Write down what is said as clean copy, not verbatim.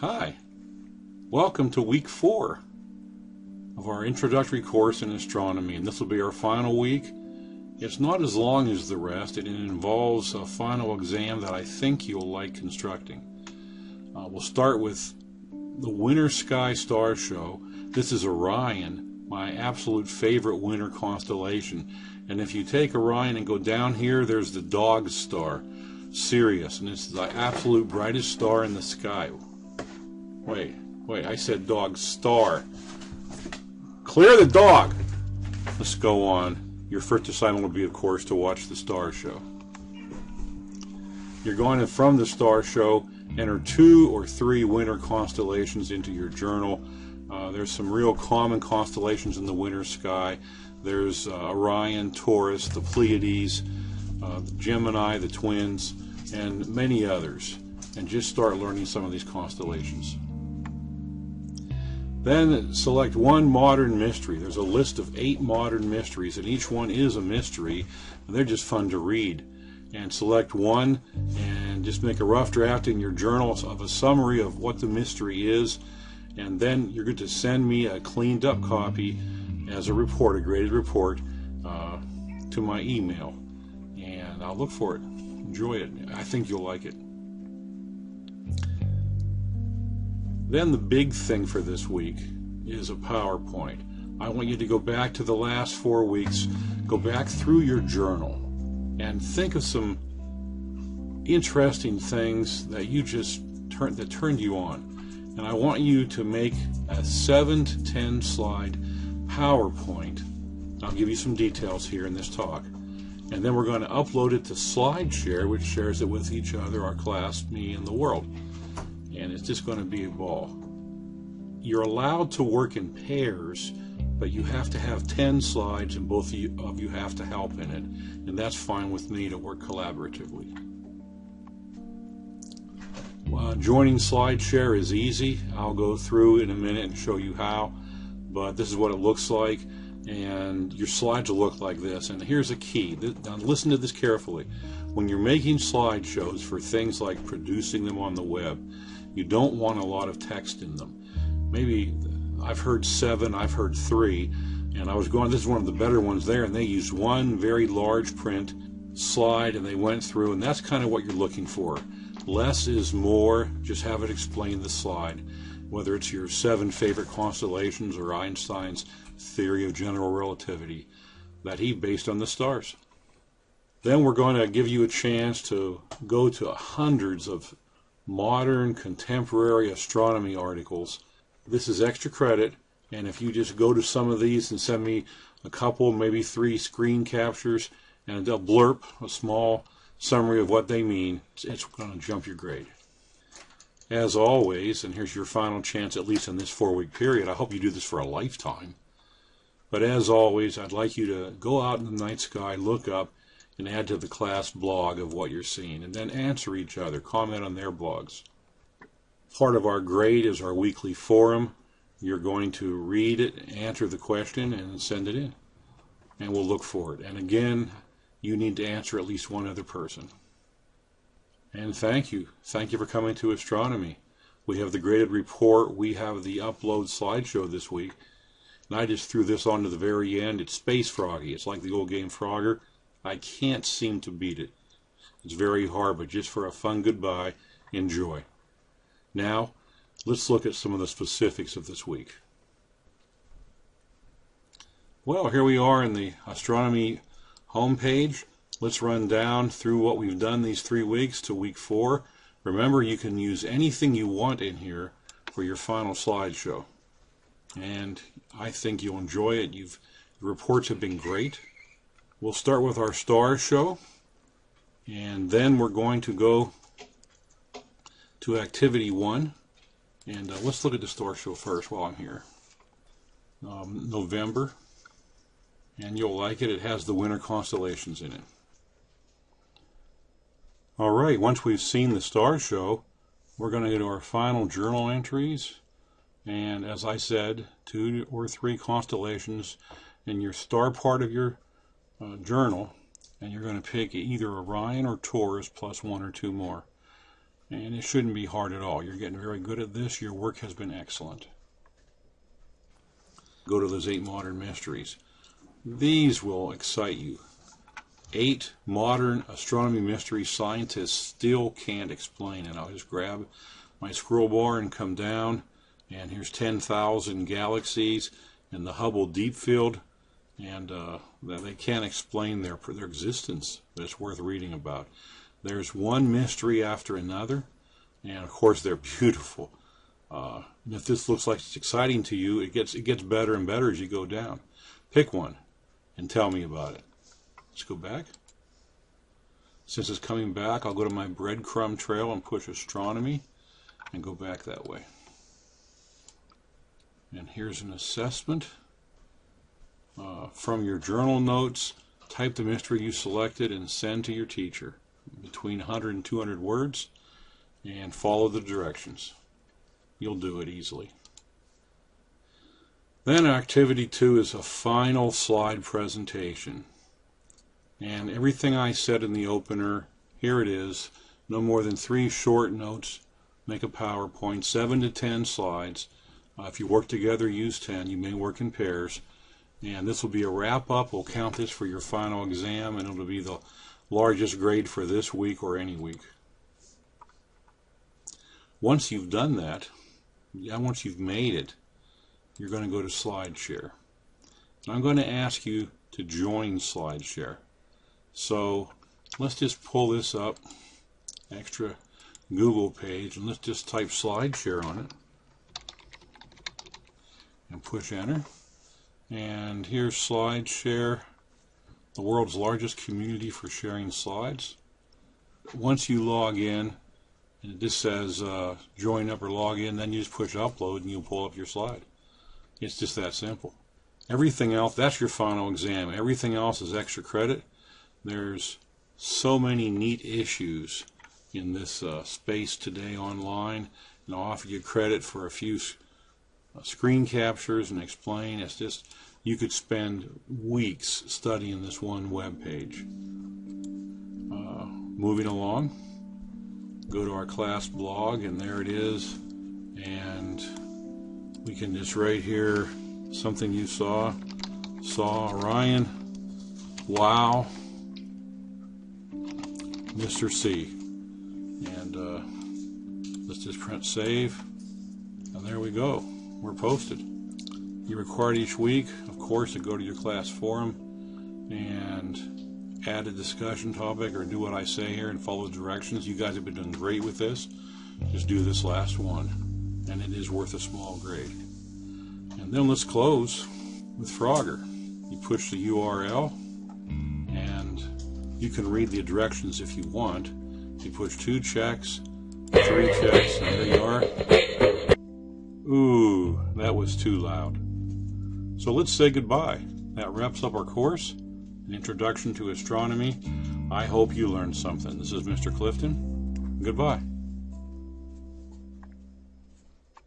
Hi, welcome to week 4 of our introductory course in astronomy, and this will be our final week. It's not as long as the rest, and it involves a final exam that I think you'll like constructing. We'll start with the winter sky star show. This is Orion, my absolute favorite winter constellation, and if you take Orion and go down here, there's the dog star, Sirius, and it's the absolute brightest star in the sky. Wait, I said dog star. Clear the dog! Let's go on. Your first assignment will be, of course, to watch the star show. You're going to, from the star show, enter 2 or 3 winter constellations into your journal. There's some real common constellations in the winter sky. There's Orion, Taurus, the Pleiades, the Gemini, the Twins, and many others. And just start learning some of these constellations. Then select one modern mystery. There's a list of 8 modern mysteries, and each one is a mystery, and they're just fun to read. And select one and just make a rough draft in your journal of a summary of what the mystery is, and then you're going to send me a cleaned up copy as a report, a graded report, to my email, and I'll look for it. Enjoy it. I think you'll like it. Then the big thing for this week is a PowerPoint. I want you to go back to the last 4 weeks, go back through your journal, and think of some interesting things that that turned you on. And I want you to make a 7 to 10 slide PowerPoint. I'll give you some details here in this talk. And then we're going to upload it to Slideshare, which shares it with each other, our class, me, and the world. And it's just going to be a ball. You're allowed to work in pairs, but you have to have 10 slides and both of you have to help in it. And that's fine with me to work collaboratively. Joining Slideshare is easy. I'll go through in a minute and show you how, but this is what it looks like, and your slides will look like this. And here's a key. Now listen to this carefully. When you're making slideshows for things like producing them on the web, you don't want a lot of text in them. Maybe I've heard 7, I've heard 3, and I was going, this is one of the better ones there, and they used one very large print slide and they went through, and that's kind of what you're looking for. Less is more. Just have it explain the slide, whether it's your 7 favorite constellations or Einstein's theory of general relativity that he based on the stars. Then we're going to give you a chance to go to hundreds of modern contemporary astronomy articles. This is extra credit, and if you just go to some of these and send me a couple, maybe 3 screen captures and a blurb, a small summary of what they mean, it's going to jump your grade. As always, and here's your final chance, at least in this 4-week period, I hope you do this for a lifetime, but as always, I'd like you to go out in the night sky, look up, and add to the class blog of what you're seeing, and then answer each other, comment on their blogs. Part of our grade is our weekly forum. You're going to read it, answer the question, and send it in, and we'll look for it. And again, you need to answer at least one other person. And thank you for coming to astronomy. We have the graded report, we have the upload slideshow this week, and I just threw this on to the very end. It's Space Froggy. It's like the old game Frogger. I can't seem to beat it. It's very hard, but just for a fun goodbye, enjoy. Now, let's look at some of the specifics of this week. Well, here we are in the astronomy homepage. Let's run down through what we've done these 3 weeks to week 4. Remember, you can use anything you want in here for your final slideshow. And I think you'll enjoy it. The reports have been great. We'll start with our star show, and then we're going to go to activity 1. And let's look at the star show first while I'm here. November, and you'll like it. It has the winter constellations in it. All right, once we've seen the star show, we're going to go to our final journal entries. And as I said, 2 or 3 constellations in your star part of your journal, and you're going to pick either Orion or Taurus plus 1 or 2 more. And it shouldn't be hard at all. You're getting very good at this. Your work has been excellent. Go to those 8 modern mysteries. These will excite you. 8 modern astronomy mysteries scientists still can't explain. And I'll just grab my scroll bar and come down. And here's 10,000 galaxies in the Hubble Deep Field. And they can't explain their existence, but it's worth reading about. There's one mystery after another, and of course they're beautiful. And if this looks like it's exciting to you, it gets better and better as you go down. Pick one and tell me about it. Let's go back. Since it's coming back, I'll go to my breadcrumb trail and push astronomy and go back that way. And here's an assessment. From your journal notes, type the mystery you selected and send to your teacher. Between 100 and 200 words, and follow the directions. You'll do it easily. Then activity 2 is a final slide presentation. And everything I said in the opener, here it is. No more than 3 short notes. Make a PowerPoint, 7 to 10 slides. If you work together, use 10. You may work in pairs. And this will be a wrap-up. We'll count this for your final exam, and it'll be the largest grade for this week or any week. Once you've done that, once you've made it, you're going to go to Slideshare. And I'm going to ask you to join Slideshare. So let's just pull this up, extra Google page, and let's just type Slideshare on it and push enter. And here's Slideshare, the world's largest community for sharing slides. Once you log in, and it just says join up or log in, then you just push upload and you'll pull up your slide. It's just that simple. Everything else, that's your final exam. Everything else is extra credit. There's so many neat issues in this space today online, and I'll offer you credit for a few screen captures and explain. It's just, you could spend weeks studying this one web page. Moving along, go to our class blog, and there it is. And we can just right here, something you saw Orion, wow, Mr. C. And let's just print save, and there we go. We're posted. You're required each week, of course, to go to your class forum and add a discussion topic or do what I say here and follow the directions. You guys have been doing great with this. Just do this last one, and it is worth a small grade. And then let's close with Frogger. You push the URL, and you can read the directions if you want. You push 2 checks, 3 checks, and there you are. Ooh, that was too loud. So let's say goodbye. That wraps up our course, an introduction to astronomy. I hope you learned something. This is Mr. Clifton. Goodbye.